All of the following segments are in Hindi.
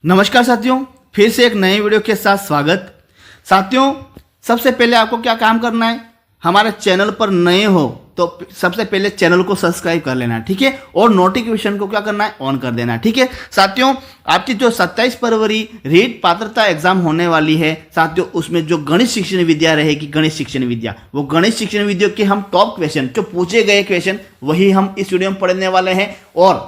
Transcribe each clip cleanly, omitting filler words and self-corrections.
नमस्कार साथियों, फिर से एक नए वीडियो के साथ स्वागत। साथियों, सबसे पहले आपको क्या काम करना है, हमारे चैनल पर नए हो तो सबसे पहले चैनल को सब्सक्राइब कर लेना, ठीक है। और नोटिफिकेशन को क्या करना है, ऑन कर देना, ठीक है। साथियों, आपकी जो 27 फरवरी रीट पात्रता एग्जाम होने वाली है साथियों, उसमें जो गणित शिक्षण विद्या रहेगी, गणित शिक्षण विद्या, वो गणित शिक्षण विद्या के हम टॉप क्वेश्चन जो पूछे गए क्वेश्चन वही हम इस वीडियो में पढ़ने वाले हैं। और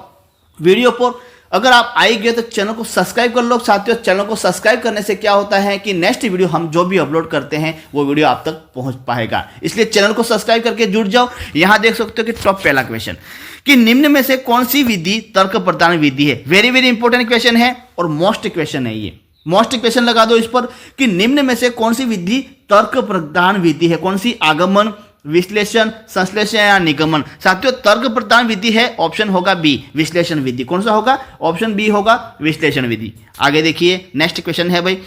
वीडियो पर अगर आप आई गए तो चैनल को सब्सक्राइब कर लो साथियों। चैनल को सब्सक्राइब करने से क्या होता है कि नेक्स्ट वीडियो हम जो भी अपलोड करते हैं वो वीडियो आप तक पहुंच पाएगा, इसलिए चैनल को सब्सक्राइब करके जुड़ जाओ। यहां देख सकते हो कि टॉप पहला क्वेश्चन कि निम्न में से कौन सी विधि तर्क प्रदान विधि है। वेरी वेरी इंपॉर्टेंट क्वेश्चन है और मोस्ट क्वेश्चन है, ये मोस्ट क्वेश्चन लगा दो इस पर कि निम्न में से कौन सी विधि तर्क प्रदान विधि है, कौन सी आगमन, विश्लेषण, संश्लेषण या निगमन। साथियों, तर्क प्रदान विधि है, ऑप्शन होगा बी, विश्लेषण विधि। कौन सा होगा, ऑप्शन बी होगा, विश्लेषण विधि। आगे देखिए, नेक्स्ट क्वेश्चन है भाई,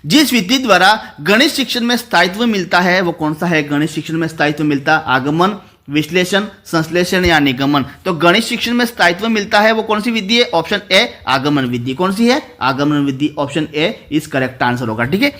जिस विधि द्वारा गणित शिक्षण में स्थायित्व मिलता है वो कौन सा है। गणित शिक्षण में स्थायित्व मिलता है, आगमन, विश्लेषण, संश्लेषण या निगमन। तो गणित शिक्षण में स्थायित्व मिलता है वो कौन सी विधि है, ऑप्शन ए, आगमन विधि। कौन सी है, आगमन विधि, option A is correct answer होगा, ठीक है।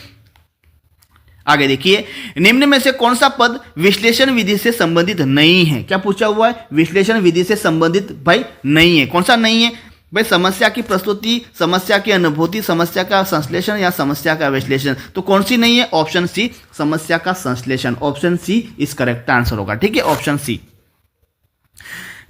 आगे देखिए, निम्न में से कौन सा पद विश्लेषण विधि से संबंधित नहीं है। क्या पूछा हुआ है, विश्लेषण विधि से संबंधित भाई नहीं है। कौन सा नहीं है भाई, समस्या की प्रस्तुति, समस्या की अनुभूति, समस्या का संश्लेषण या समस्या का विश्लेषण। तो कौन सी नहीं है, ऑप्शन सी, समस्या का संश्लेषण, ऑप्शन सी इस करेक्ट आंसर होगा, ठीक है, ऑप्शन सी।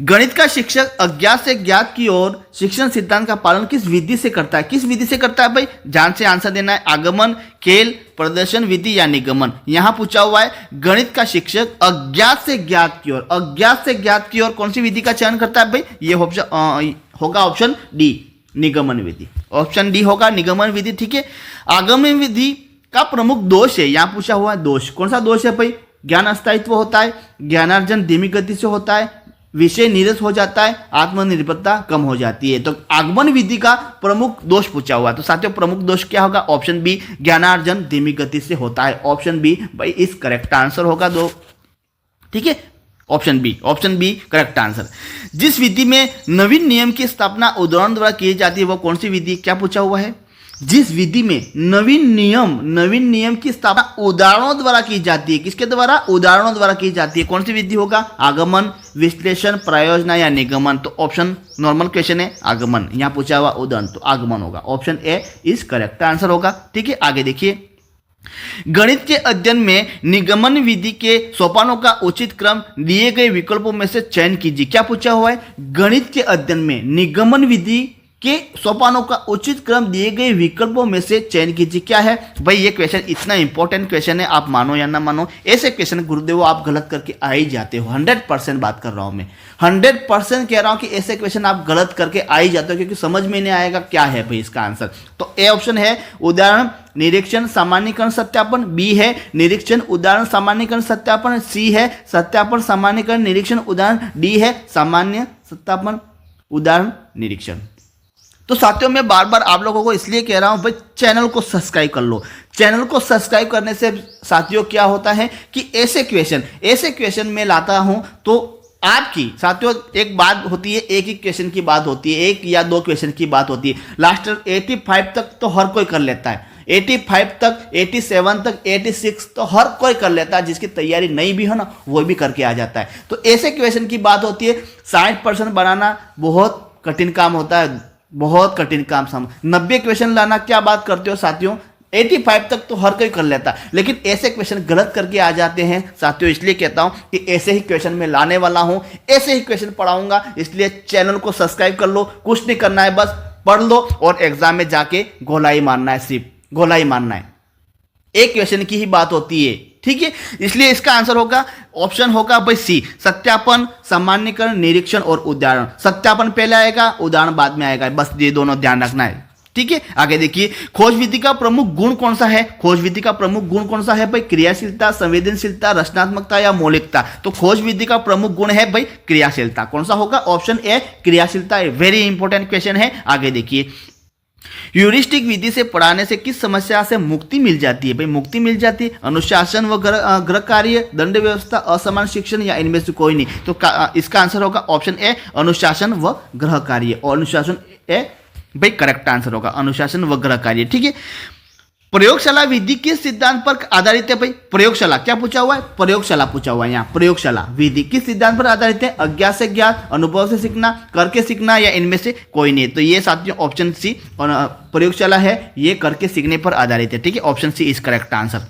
गणित का शिक्षक अज्ञात से ज्ञात की ओर शिक्षण सिद्धांत का पालन किस विधि से करता है। किस विधि से करता है भाई, ध्यान से आंसर देना है, आगमन, खेल, प्रदर्शन विधि या निगमन। यहां पूछा हुआ है गणित का शिक्षक अज्ञात से ज्ञात की ओर, अज्ञात से ज्ञात की ओर कौन सी विधि का चयन करता है भाई, ये होगा ऑप्शन डी, निगमन विधि। ऑप्शन डी होगा निगमन विधि, ठीक है। आगमन विधि का प्रमुख दोष है, यहां पूछा हुआ है दोष, कौन सा दोष है भाई, ज्ञान अस्थायित्व होता है, ज्ञानार्जन धीमी गति से होता है, विषय नीरस हो जाता है, आत्मनिर्भरता कम हो जाती है। तो आगमन विधि का प्रमुख दोष पूछा हुआ है, तो साथियों प्रमुख दोष क्या होगा, ऑप्शन बी, ज्ञानार्जन धीमी गति से होता है। ऑप्शन बी भाई इस करेक्ट आंसर होगा दो, ठीक है, ऑप्शन बी करेक्ट आंसर। जिस विधि में नवीन नियम की स्थापना उदाहरण द्वारा की जाती है वो कौन सी विधि। क्या पूछा हुआ है, जिस विधि में नवीन नियम की स्थापना उदाहरणों द्वारा की जाती है, किसके द्वारा, उदाहरणों द्वारा की जाती है, कौन सी विधि होगा, आगमन, विश्लेषण, प्रयोजना या निगमन। तो ऑप्शन नॉर्मल क्वेश्चन है, आगमन, यहां पूछा हुआ उदाहरण तो आगमन होगा, option A is correct answer होगा, ठीक है। आगे देखिए, गणित के अध्ययन में निगमन विधि के सोपानों का उचित क्रम दिए गए विकल्पों में से चयन कीजिए। क्या पूछा हुआ है, गणित के अध्ययन में निगमन विधि के सोपानों का उचित क्रम दिए गए विकल्पों में से चयन कीजिए। क्या है भाई, ये क्वेश्चन इतना इंपॉर्टेंट क्वेश्चन है, आप मानो या ना मानो, ऐसे क्वेश्चन गुरुदेव आप गलत करके आ ही जाते हो। 100% बात कर रहा हूं मैं, 100% कह रहा हूं कि ऐसे क्वेश्चन आप गलत करके आ ही जाते हो, क्योंकि समझ में नहीं आएगा क्या है भाई इसका आंसर। तो ए ऑप्शन है उदाहरण, निरीक्षण, सामान्यीकरण, सत्यापन। बी है निरीक्षण, उदाहरण, सामान्यीकरण, सत्यापन। सी है सत्यापन, सामान्यीकरण, निरीक्षण, उदाहरण। डी है सामान्य, सत्यापन, उदाहरण, निरीक्षण। तो साथियों, मैं बार बार आप लोगों को इसलिए कह रहा हूं भाई चैनल को सब्सक्राइब कर लो। चैनल को सब्सक्राइब करने से साथियों क्या होता है कि ऐसे क्वेश्चन मैं लाता हूं तो आपकी साथियों एक बात होती है, एक ही क्वेश्चन की बात होती है, एक या दो क्वेश्चन की बात होती है, लास्ट 85 तक तो हर कोई कर लेता है, 85 तक, 87 तक, 86 तो हर कोई कर लेता है, जिसकी तैयारी नहीं भी हो ना वो भी करके आ जाता है। तो ऐसे क्वेश्चन की बात होती है, 60% बनाना बहुत कठिन काम होता है, बहुत कठिन काम। 90 क्वेश्चन लाना क्या बात करते हो साथियों, 85 तक तो हर कोई कर लेता है, लेकिन ऐसे क्वेश्चन गलत करके आ जाते हैं साथियों। इसलिए कहता हूं कि ऐसे ही क्वेश्चन मैं लाने वाला हूं, ऐसे ही क्वेश्चन पढ़ाऊंगा, इसलिए चैनल को सब्सक्राइब कर लो। कुछ नहीं करना है, बस पढ़ लो और एग्जाम में जाके गोलाई मारना है, सिर्फ गोलाई मारना है, एक क्वेश्चन की ही बात होती है, ठीक है। इसलिए इसका आंसर होगा, ऑप्शन होगा भाई सी, सत्यापन, सामान्यीकरण, निरीक्षण और उदाहरण। सत्यापन पहले आएगा, उदाहरण बाद में आएगा, बस ये दोनों ध्यान रखना है, ठीक है। आगे देखिए, खोज विधि का प्रमुख गुण कौन सा है। खोज विधि का प्रमुख गुण कौन सा है भाई, क्रियाशीलता, संवेदनशीलता, रचनात्मकता या मौलिकता। तो खोज विधि का प्रमुख गुण है भाई क्रियाशीलता। कौन सा होगा, ऑप्शन ए क्रियाशीलता। वेरी इंपॉर्टेंट क्वेश्चन है। आगे देखिए, ह्यूरिस्टिक विधि से पढ़ाने से किस समस्या से मुक्ति मिल जाती है भाई, मुक्ति मिल जाती है, अनुशासन व गृह कार्य, दंड व्यवस्था, असमान शिक्षण या इनमें से कोई नहीं। तो इसका आंसर होगा ऑप्शन ए अनुशासन व गृह कार्य, और अनुशासन ए भाई करेक्ट आंसर होगा अनुशासन व गृह कार्य। ठीक है, प्रयोगशाला विधि किस सिद्धांत पर आधारित है भाई? प्रयोगशाला क्या पूछा हुआ है? प्रयोगशाला पूछा हुआ है यहाँ। प्रयोगशाला विधि किस सिद्धांत पर आधारित है? अज्ञात से ज्ञात, अनुभव से सीखना, करके सीखना, या इनमें से कोई नहीं। तो ये साथियों ऑप्शन सी और प्रयोगशाला है, ये करके सीखने पर आधारित है। ठीक है, option C is correct answer.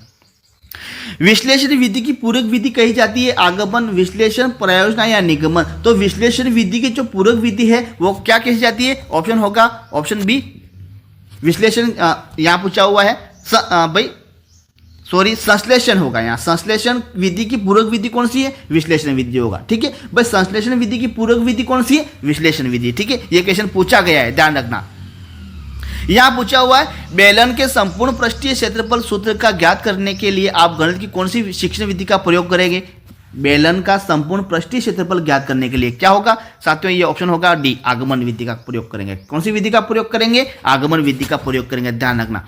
विश्लेषण विधि की पूरक विधि कही जाती है आगमन, विश्लेषण, प्रयोजना या निगमन। तो विश्लेषण विधि की जो पूरक विधि है वो क्या कही जाती है? ऑप्शन होगा ऑप्शन बी विश्लेषण। यहाँ पूछा हुआ है भाई सॉरी संश्लेषण होगा यहाँ। संश्लेषण विधि की पूरक विधि कौन सी है? विश्लेषण विधि होगा। ठीक है भाई, संश्लेषण विधि की पूरक विधि कौन सी है? विश्लेषण विधि। ठीक है, ये क्वेश्चन पूछा गया है, ध्यान रखना। यहां पूछा हुआ है बेलन के संपूर्ण पृष्ठीय क्षेत्रफल सूत्र का ज्ञात करने के लिए आप गणित की कौन सी शिक्षण विधि का प्रयोग करेंगे? बेलन का संपूर्ण पृष्ठीय क्षेत्रफल ज्ञात करने के लिए क्या होगा साथियों? ये ऑप्शन होगा डी आगमन विधि का प्रयोग करेंगे। कौन सी विधि का प्रयोग करेंगे? आगमन विधि का प्रयोग करेंगे, ध्यान रखना।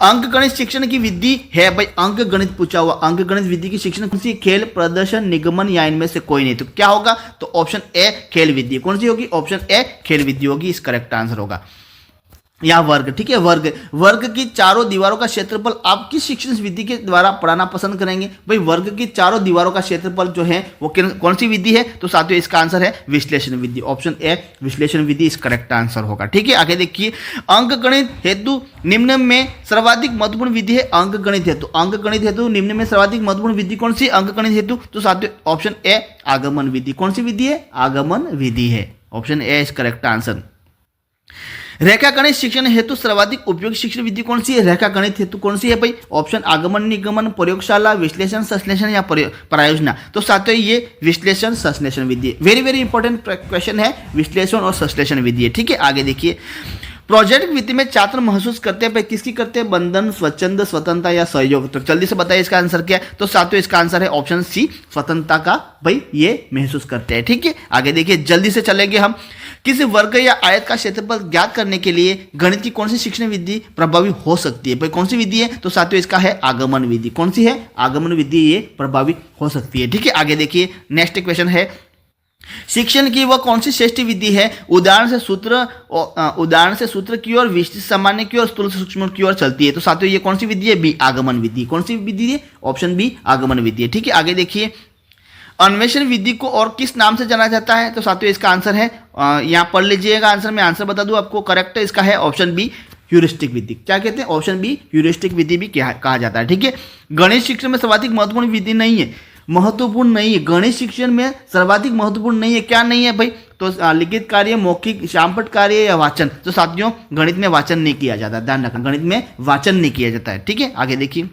अंक गणित शिक्षण की विधि है भाई, अंक गणित पूछा हुआ, अंक गणित विधि की शिक्षण कौन सी? खेल, प्रदर्शन, निगमन या इनमें से कोई नहीं। तो क्या होगा? तो ऑप्शन ए खेल विधि। कौन सी होगी? ऑप्शन ए खेल विधि होगी, इस करेक्ट आंसर होगा। या वर्ग। ठीक है, वर्ग की चारों दीवारों का क्षेत्रफल आप किस शिक्षण विधि के द्वारा पढ़ाना पसंद करेंगे? भाई वर्ग की चारों दीवारों का क्षेत्रफल जो है वो कौन सी विधि है? तो साथियों इसका आंसर है विश्लेषण विधि। ऑप्शन ए विश्लेषण विधि इस करेक्ट आंसर होगा। ठीक है, आगे देखिए अंक गणित हेतु निम्न में सर्वाधिक महत्वपूर्ण विधि है अंक गणित हेतु। अंक गणित हेतु निम्न में सर्वाधिक महत्वपूर्ण विधि कौन सी? अंक गणित हेतु। तो साथियों ऑप्शन ए आगमन विधि। कौन सी विधि है? आगमन विधि है, option A is correct answer. रेखा गणित शिक्षण हेतु सर्वाधिक उपयोगी शिक्षण विधि कौन सी है? रेखा गणित हेतु कौन सी है भाई? ऑप्शन आगमन, निगमन, प्रयोगशाला, विश्लेषण, संश्लेषण या प्रयोजना। तो साथियों ये विश्लेषण संश्लेषण विधि है। वेरी वेरी इंपॉर्टेंट क्वेश्चन है, विश्लेषण और संश्लेषण विधि है। ठीक है, आगे देखिए प्रोजेक्ट विधि में छात्र महसूस करते हैं भाई किसकी करते हैं? बंधन, स्वच्छंद, स्वतंत्रता या सहयोग। तो जल्दी से बताइए इसका आंसर क्या है? तो साथियों इसका आंसर है ऑप्शन सी स्वतंत्रता का भाई ये महसूस करते हैं। ठीक है, आगे देखिए जल्दी से चलेंगे हम। किसी वर्ग या आयत का क्षेत्रफल ज्ञात करने के लिए गणित की कौन सी शिक्षण विधि प्रभावी हो सकती है? भाई कौन सी विधि है? तो साथियों इसका है आगमन विधि। कौन सी है? आगमन विधि ये प्रभावी हो सकती है। ठीक है, आगे देखिए नेक्स्ट क्वेश्चन है शिक्षण की वह कौन सी श्रेष्ठ विधि है? उदाहरण से सूत्र की ओर, विशिष्ट सामान्य की ओर, स्थूल से सूक्ष्म की ओर चलती है। तो साथियों ये कौन सी विधि है? बी आगमन विधि। कौन सी विधि है? ऑप्शन बी आगमन विधि है। ठीक है, आगे देखिए अन्वेषण विधि को और किस नाम से जाना जाता है? तो साथियों इसका आंसर है यहाँ पढ़ लीजिएगा आंसर, मैं आंसर बता दूं आपको। करेक्ट है इसका है ऑप्शन बी ह्यूरिस्टिक विधि। क्या कहते हैं? ऑप्शन बी ह्यूरिस्टिक विधि भी कहा जाता है। ठीक है, गणित शिक्षण में सर्वाधिक महत्वपूर्ण विधि नहीं है, महत्वपूर्ण नहीं है, गणित शिक्षण में सर्वाधिक महत्वपूर्ण नहीं है। क्या नहीं है भाई? तो लिखित कार्य, मौखिक, शामपट कार्य या वाचन। तो साथियों गणित में वाचन नहीं किया जाता, ध्यान रखना गणित में वाचन नहीं किया जाता है। ठीक है, आगे देखिए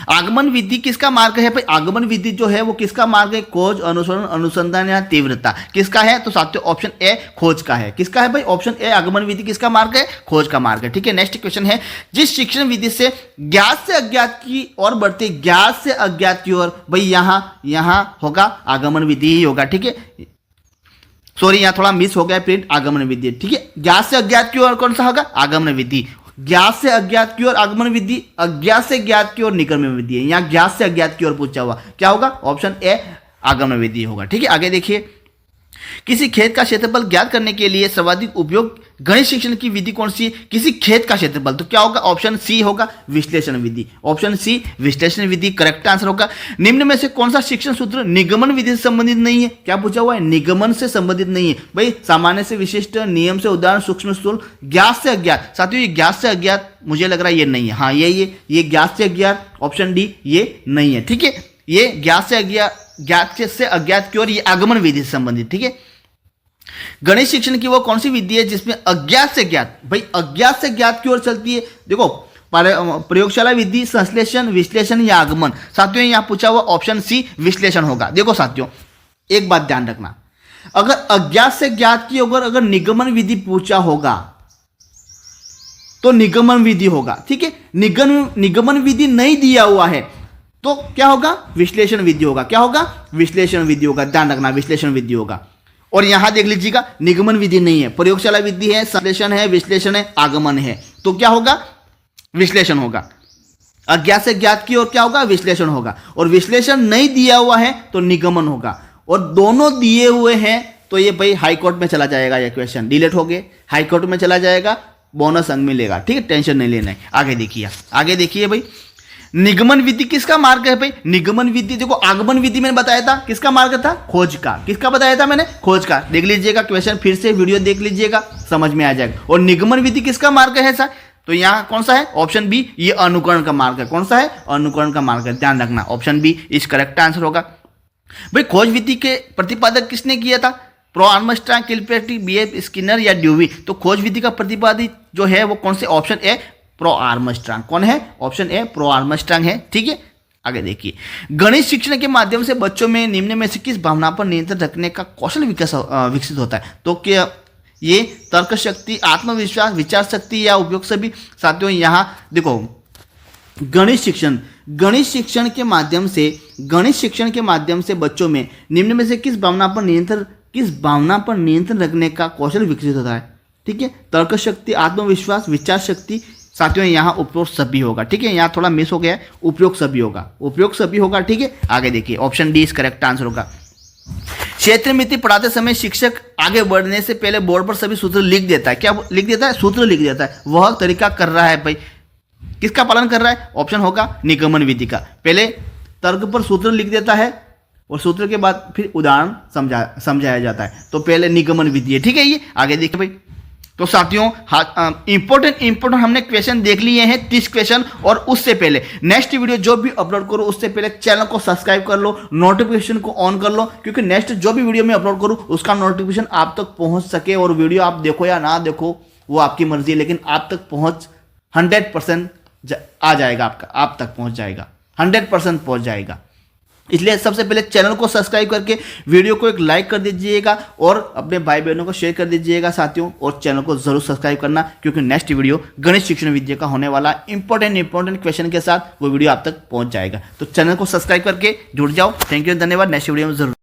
आगमन विधि किसका मार्ग है भाई? आगमन विधि जो है वो किसका मार्ग है? खोज, अनुसरण, अनुसंधान या तीव्रता। किसका है? तो साथियों ऑप्शन ए खोज का है। किसका है भाई? ऑप्शन ए आगमन विधि किसका मार्ग है? खोज का मार्ग है। ठीक है, नेक्स्ट क्वेश्चन है जिस शिक्षण विधि से ज्ञात से अज्ञात की ओर बढ़ते, ज्ञात से अज्ञात की ओर, भाई यहां होगा आगमन विधि ही होगा। ठीक है, सॉरी यहां थोड़ा मिस हो गया प्रिंट, आगमन विधि। ठीक है, ज्ञात से अज्ञात की ओर कौन सा होगा? आगमन विधि। ज्ञात से अज्ञात की ओर आगमन विधि, अज्ञात से ज्ञात की ओर निगमन विधि है। यहां ज्ञात से अज्ञात की ओर पूछा हुआ क्या होगा? ऑप्शन ए आगमन विधि होगा। ठीक है, आगे देखिए किसी खेत का क्षेत्रफल ज्ञात करने के लिए सर्वाधिक उपयोग गणित शिक्षण की विधि कौन सी? किसी खेत का क्षेत्रफल। तो क्या होगा? ऑप्शन सी होगा विश्लेषण विधि। ऑप्शन सी विश्लेषण विधि करेक्ट आंसर होगा। निम्न में से कौन सा शिक्षण सूत्र निगमन विधि से संबंधित नहीं है? क्या पूछा हुआ है? निगमन से संबंधित नहीं है भाई। सामान्य से विशिष्ट, नियम से उदाहरण, सूक्ष्म स्थूल, ज्ञात से अज्ञात। साथियों ये ज्ञात से अज्ञात मुझे लग रहा है ये नहीं है। हाँ ये ज्ञात से अज्ञात, ऑप्शन डी ये नहीं है। ठीक है, ये ज्ञात से अज्ञात की ओर ये आगमन विधि से संबंधित। ठीक है, गणित शिक्षण की वो कौन सी विधि है जिसमें अज्ञात से ज्ञात, भाई अज्ञात से ज्ञात की ओर चलती है? देखो प्रयोगशाला विधि, संश्लेषण, विश्लेषण या आगमन। साथियों यहां पूछा हुआ ऑप्शन सी विश्लेषण होगा। देखो साथियों एक बात ध्यान रखना, अगर अज्ञात से ज्ञात की अगर निगमन विधि पूछा होगा तो निगमन विधि होगा। ठीक है, निगमन विधि नहीं दिया हुआ है तो क्या होगा? विश्लेषण विधि होगा। क्या होगा? विश्लेषण विधि होगा, ध्यान रखना विश्लेषण विधि होगा। और यहां देख लीजिएगा निगमन विधि नहीं है, प्रयोगशाला विधि है, संश्लेषण है, विश्लेषण है, आगमन है। तो क्या होगा? विश्लेषण होगा। अज्ञात से ज्ञात की ओर क्या होगा? विश्लेषण होगा। और विश्लेषण नहीं दिया हुआ है तो निगमन होगा। और दोनों दिए हुए हैं तो ये भाई हाई कोर्ट में चला जाएगा, ये क्वेश्चन डिलीट हो गए, हाई कोर्ट में चला जाएगा, बोनस अंक मिलेगा। ठीक है, टेंशन नहीं लेना है। आगे देखिए भाई, निगमन विधि किसका मार्ग है भाई? निगमन विधि देखो, आगमन विधि मैंने बताया था किसका मार्ग था? खोज का। किसका बताया था मैंने? खोज का। देख लीजिएगा क्वेश्चन, फिर से वीडियो देख लीजिएगा, समझ में आ जाएगा। और निगमन विधि किसका मार्ग है सर? तो यहाँ कौन सा है? ऑप्शन बी, ये अनुकरण का मार्ग है। कौन सा है? अनुकरण का मार्ग है, ध्यान रखना। ऑप्शन बी इस करेक्ट आंसर होगा। भाई खोज विधि के प्रतिपादक किसने किया था? प्रो आर्मस्ट्रांग, किलपेट्री, बीएफ स्किनर या ड्यूवी? तो खोज विधि का प्रतिपादी जो है वो कौन से? Option A, pro Armstrong. कौन है? ऑप्शन ए, प्रो आर्मस्ट्रांग है। ठीक है, आगे देखिए, गणित शिक्षण के माध्यम से बच्चों में निम्न में से किस भावना पर नियंत्रण रखने का कौशल विकसित होता है? तो क्या ये तर्क शक्ति, आत्मविश्वास, विचार शक्ति या उपयोग सभी? साथियों यहाँ देखो, गणित शिक्षण के माध्यम से बच्चों में निम्न में से किस भावना पर नियंत्रण रखने का कौशल विकसित होता है? ठीक है, तर्क शक्ति, आत्मविश्वास, विचार शक्ति। साथियों यहाँ उपयोग सभी होगा। ठीक है, यहाँ थोड़ा मिस हो गया है, उपयोग सभी होगा। ठीक है, आगे देखिए, ऑप्शन डी इस करेक्ट आंसर होगा। क्षेत्र मिति पढ़ाते समय शिक्षक आगे बढ़ने से पहले बोर्ड पर सभी सूत्र लिख देता है। क्या लिख देता है? सूत्र लिख देता है। वह तरीका कर रहा है भाई, किसका पालन कर रहा है? ऑप्शन होगा निगमन विधि का। पहले तर्क पर सूत्र लिख देता है और सूत्र के बाद फिर उदाहरण समझाया जाता है। तो पहले निगमन विधि है। ठीक है, ये आगे देखिए भाई। तो साथियों इंपॉर्टेंट हमने क्वेश्चन देख लिए हैं, 30 क्वेश्चन। और उससे पहले नेक्स्ट वीडियो जो भी अपलोड करूँ उससे पहले चैनल को सब्सक्राइब कर लो, नोटिफिकेशन को ऑन कर लो, क्योंकि नेक्स्ट जो भी वीडियो मैं अपलोड करूँ उसका नोटिफिकेशन आप तक पहुंच सके। और वीडियो आप देखो या ना देखो वो आपकी मर्जी है, लेकिन आप तक पहुंच 100% आ जाएगा, आप तक पहुंच जाएगा, 100% पहुंच जाएगा। इसलिए सबसे पहले चैनल को सब्सक्राइब करके वीडियो को एक लाइक कर दीजिएगा और अपने भाई बहनों को शेयर कर दीजिएगा साथियों। और चैनल को जरूर सब्सक्राइब करना, क्योंकि नेक्स्ट वीडियो गणित शिक्षण विद्या का होने वाला इंपॉर्टेंट क्वेश्चन के साथ वो वीडियो आप तक पहुंच जाएगा। तो चैनल को सब्सक्राइब करके जुड़ जाओ। थैंक यू, धन्यवाद। नेक्स्ट वीडियो में जरूर